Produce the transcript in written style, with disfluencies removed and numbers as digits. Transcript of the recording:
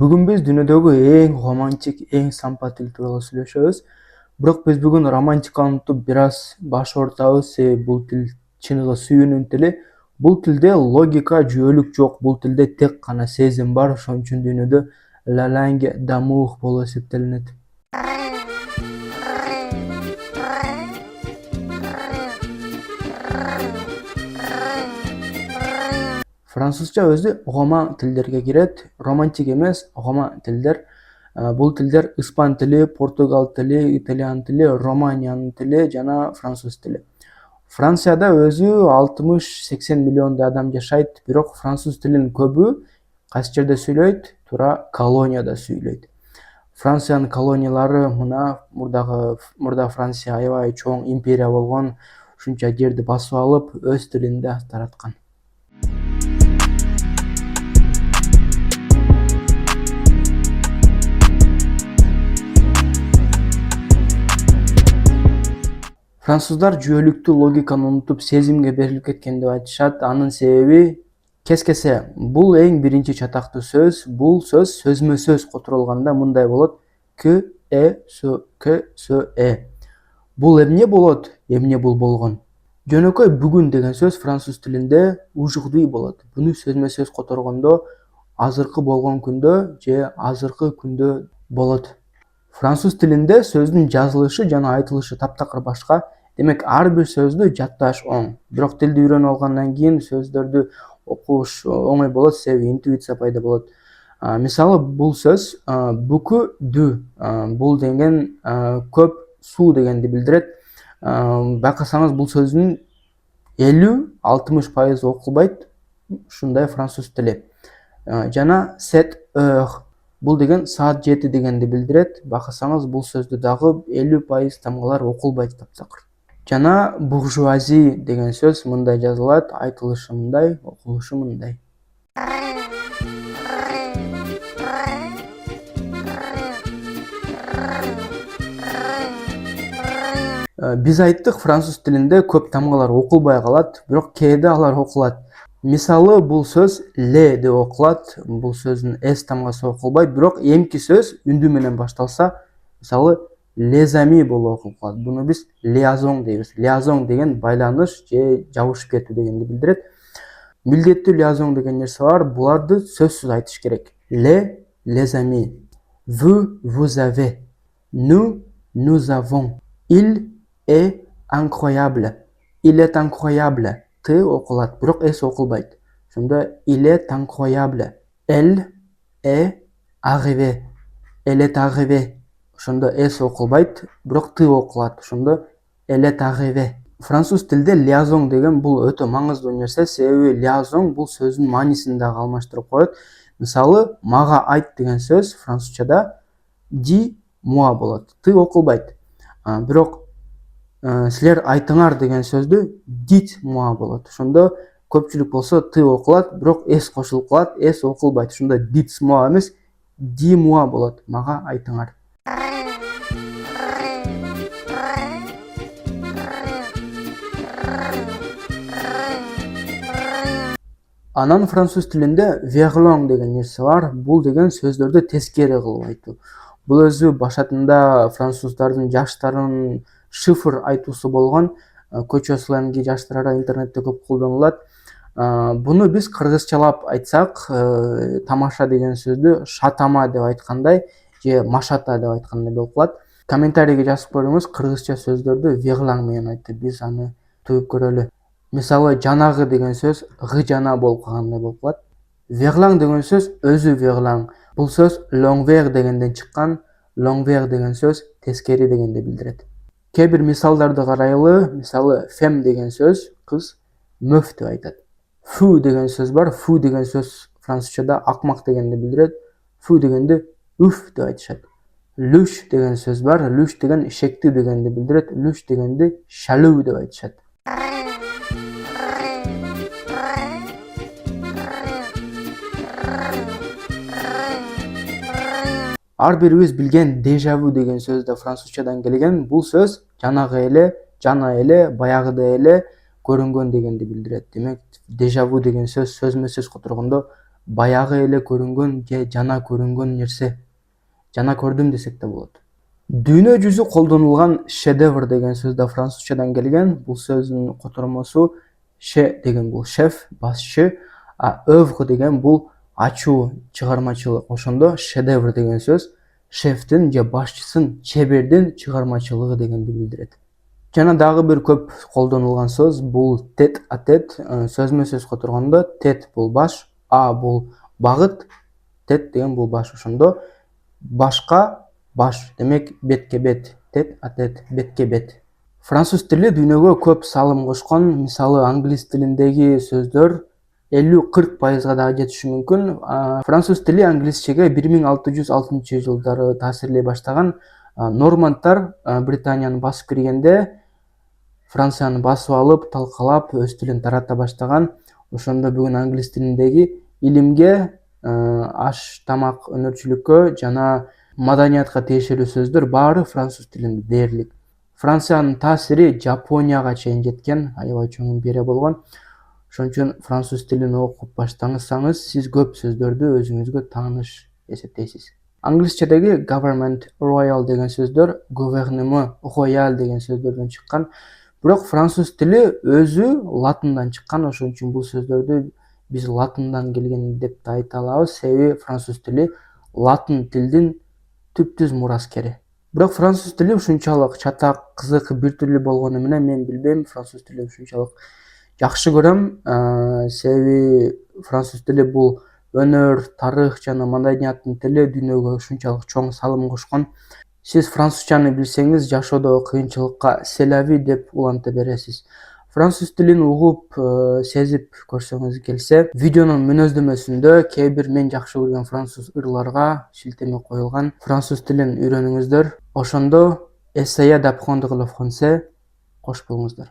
Бүгүн биз дүйнөдөгү эң романтик, эң сампа тил тууралуу сүйлөшөбүз. Бирок биз бүгүн романтиканы унутуп бир аз баш оорутабыз, себеби бул тил чыныгы сүйүүнүн тили. Бул тилде логика, жүйөлүк жок, бул тилде тек гана сезим бар. Ошон үчүн дүйнөдө la langue d'amour болуп эсептелинет. Французча өзү роман тилдерге кирет. Романтик эмес, роман тилдер. Бул тилдер испан тили, португал тили, итальян тили, романиянын тили жана француз тили. Францияда өзү 60-80 миллиондой адам жашайт, бирок француз тилин көбү кайсы жерде сүйлөйт? Туура колонияда сүйлөйт. Франциянын колониялары мына мурда Франция аябай чоң империя болгон, ушунча жерди басып алып, өз тилин да тараткан. Француздар жүйөлүктү, логиканы унутуп, сезимге берилип кеткен деп айтышат. Анын себеби кескесе бул эң биринчи чатактуу сөз. Бул сөз сөзмө сөз которулганда мындай болот: к э. Бул эмне болот? Эмне бул болгон? Жөнөкөй бүгүн деген сөз француз тилинде aujourd'hui болот. Буну сөзмө сөз которгондо азыркы болгон күндө же азыркы күндө болот. Француз тилинде сөздүн жазылышы жана айтылышы таптакыр башка. Демек, ар бир сөздү жатташ оң. Бирок тилди үйрөнүп алгандан кийин сөздөрдү окуш оңой болот, себеби интуиция пайда болот. Мисалы, бул сөз beaucoup d'eau. Бул деген көп суу дегенди билдирет. Байкасаңыз, бул сөздүн 50-60% окулбайт. Ушундай француз тили. Жана 7 heures. Бул деген саат 7 дегенди билдирет. Байкасаңыз, бул сөздү дагы 50% тамгалар окулбайт таптакыр. Жана буржуази деген сөз мындай жазылат, айтылышы мындай, окулушу мындай. Биз айттык, француз тилинде көп тамгалар окулбай калат, бирок кээде алар окулат. Мисалы, бул сөз ле деп окулат. Бул сөздүн с тамгасы окулбайт, бирок эмки сөз үндү менен башталса, мисалы, les amis болуп окулат. Буну биз liaison дейбиз. Liaison деген байланыш же жабышып кетүү дегенди билдирет. Милдеттүү liaison деген нерсе бар, буларды сөзсүз айтыш керек. Les amis. Vous avez. Nous avons. Il est incroyable. Il est incroyable. Т окулат, бирок с окулбайт. Ошондо il est incroyable. Elle est arrivée. Elle est arrivée. Ошондо с окулбайт, бирок т окулат. Ошондо elle est arrivée. Француз тилде liaison деген бул өтө маңыздуу нерсе, себеби liaison бул сөздүн маанисин дагы алмаштырып коет. Мисалы, мага айт деген сөз французчада dis moi болот. Т окулбайт. Бирок силер айтыңар деген сөздү dites moi болот. Ошондо көпчүлүк болсо т окулат, бирок с кошулуп калат, с окулбайт. Ошондо dites moi эмес, dis moi болот. Мага айтыңар. Анан француз тилинде verlan деген нерсе бар. Бул деген сөздөрдү тескери кылып айтуу. Бул өзү башатында француздардын жаштарынын шифр айтуусу болгон. Көчө сленги жаштарда интернетте көп колдонулат. Буну биз кыргызчалап айтсак, тамаша деген сөздү шатама деп айткандай же машата деп айткандай болуп калат. Комментарийге жазып көрүңүз, кыргызча сөздөрдү verlan менен айтты. Биз аны туюп көрөлү. Мисалы, жанагы деген сөз гы жана болуп калгандай болуп калат. Verlan деген сөз өзү verlan. Бул сөз l'envers дегенден чыккан. L'envers деген сөз тескери дегенди билдирет. Кээ бир мисалдарды карайлы. Мисалы, femme деген сөз кыз meuf деп айтат. Fou деген сөз бар. Fou деген сөз французчада акмак дегенди билдирет. Fou дегенди уф деп айтышат. Louche деген сөз бар. Louche деген шектүү дегенди билдирет. Louche дегенди шалуу деп айтышат. Ар бирибиз билген дежаву деген сөз да французчадан келген. Бул сөз жанагы эле, жана эле, баягыдай эле көрүнгөн дегенди билдирет. Демек, дежаву деген сөз сөзмө сөз которгондо баягы эле көрүнгөн же жана көрүнгөн нерсе, жана көрдүм десек да болот. Дүйнө жүзү колдонулган шедевр деген сөз да французчадан келген. Бул сөздүн котормосу ше деген бул шеф, башчы, а œuvre деген бул ачуу, чыгармачылык. Ошондо шедевр деген сөз шефтин же башчысын, чебердин чыгармачылыгы дегенди билдирет. Жана дагы бир көп колдонулган сөз бул тет а тет. Сөзмө сөз которгондо тет бул баш, а бул багыт, тет деген бул баш. Ошондо башка баш демек бетке бет, тет а тет, бетке бет. Француз тили дүйнөгө көп салым кошкон. Мисалы англис тилиндеги сөздөр 50–40%га дагы жетиши мүмкүн. Француз тили англисчеге 1660-жылдары таасирлей баштаган. Нормандтар Британияны басып киргенде Францияны басып алып, талкалап, өз тилин тарата баштаган. Ошондо бүгүн англис тилиндеги илимге, аш тамак өнөрчүлүккө жана маданиятка тиешелүү сөздөр баары француз тилинде дээрлик. Франциянын таасири Жапонияга чейин жеткен, аябай чоң империя болгон. Ошон үчүн француз тилин окуп баштасаңыз, сиз көп сөздөрдү өзүңүзгө тааныш эсептейсиз. Англисчедеги government, royal деген сөздөр gouvernement, royal деген сөздөрдөн чыккан. Бирок француз тили өзү латындан чыккан. Ошон үчүн бул сөздөрдү биз латындан келген деп да айта алабыз, себеби француз тили латын тилдин түптүз мураскери. Бирок француз тили ушунчалык чатак, кызык, бир түрлүү болгону менен мен билбейм, француз тилин ушунчалык жакшы көрөм. Себеби француз тили бул өнөр, тарых жана маданияттын тили, дүйнөгө ушунчалык чоң салым кошкон. Сиз французчаны билсеңиз, жашоодо кыйынчылыкка селави деп уланта бересиз. Француз тилин угуп, сезип көрсөңүз келсе, видеонун мүнөздөмөсүндө кээ бир мен жакшы көргөн француз ырларга шилтеме коюлган. Француз тилин үйрөнүңүздөр. Ошондо essayez d'apprendre le français. Кош болуңуздар.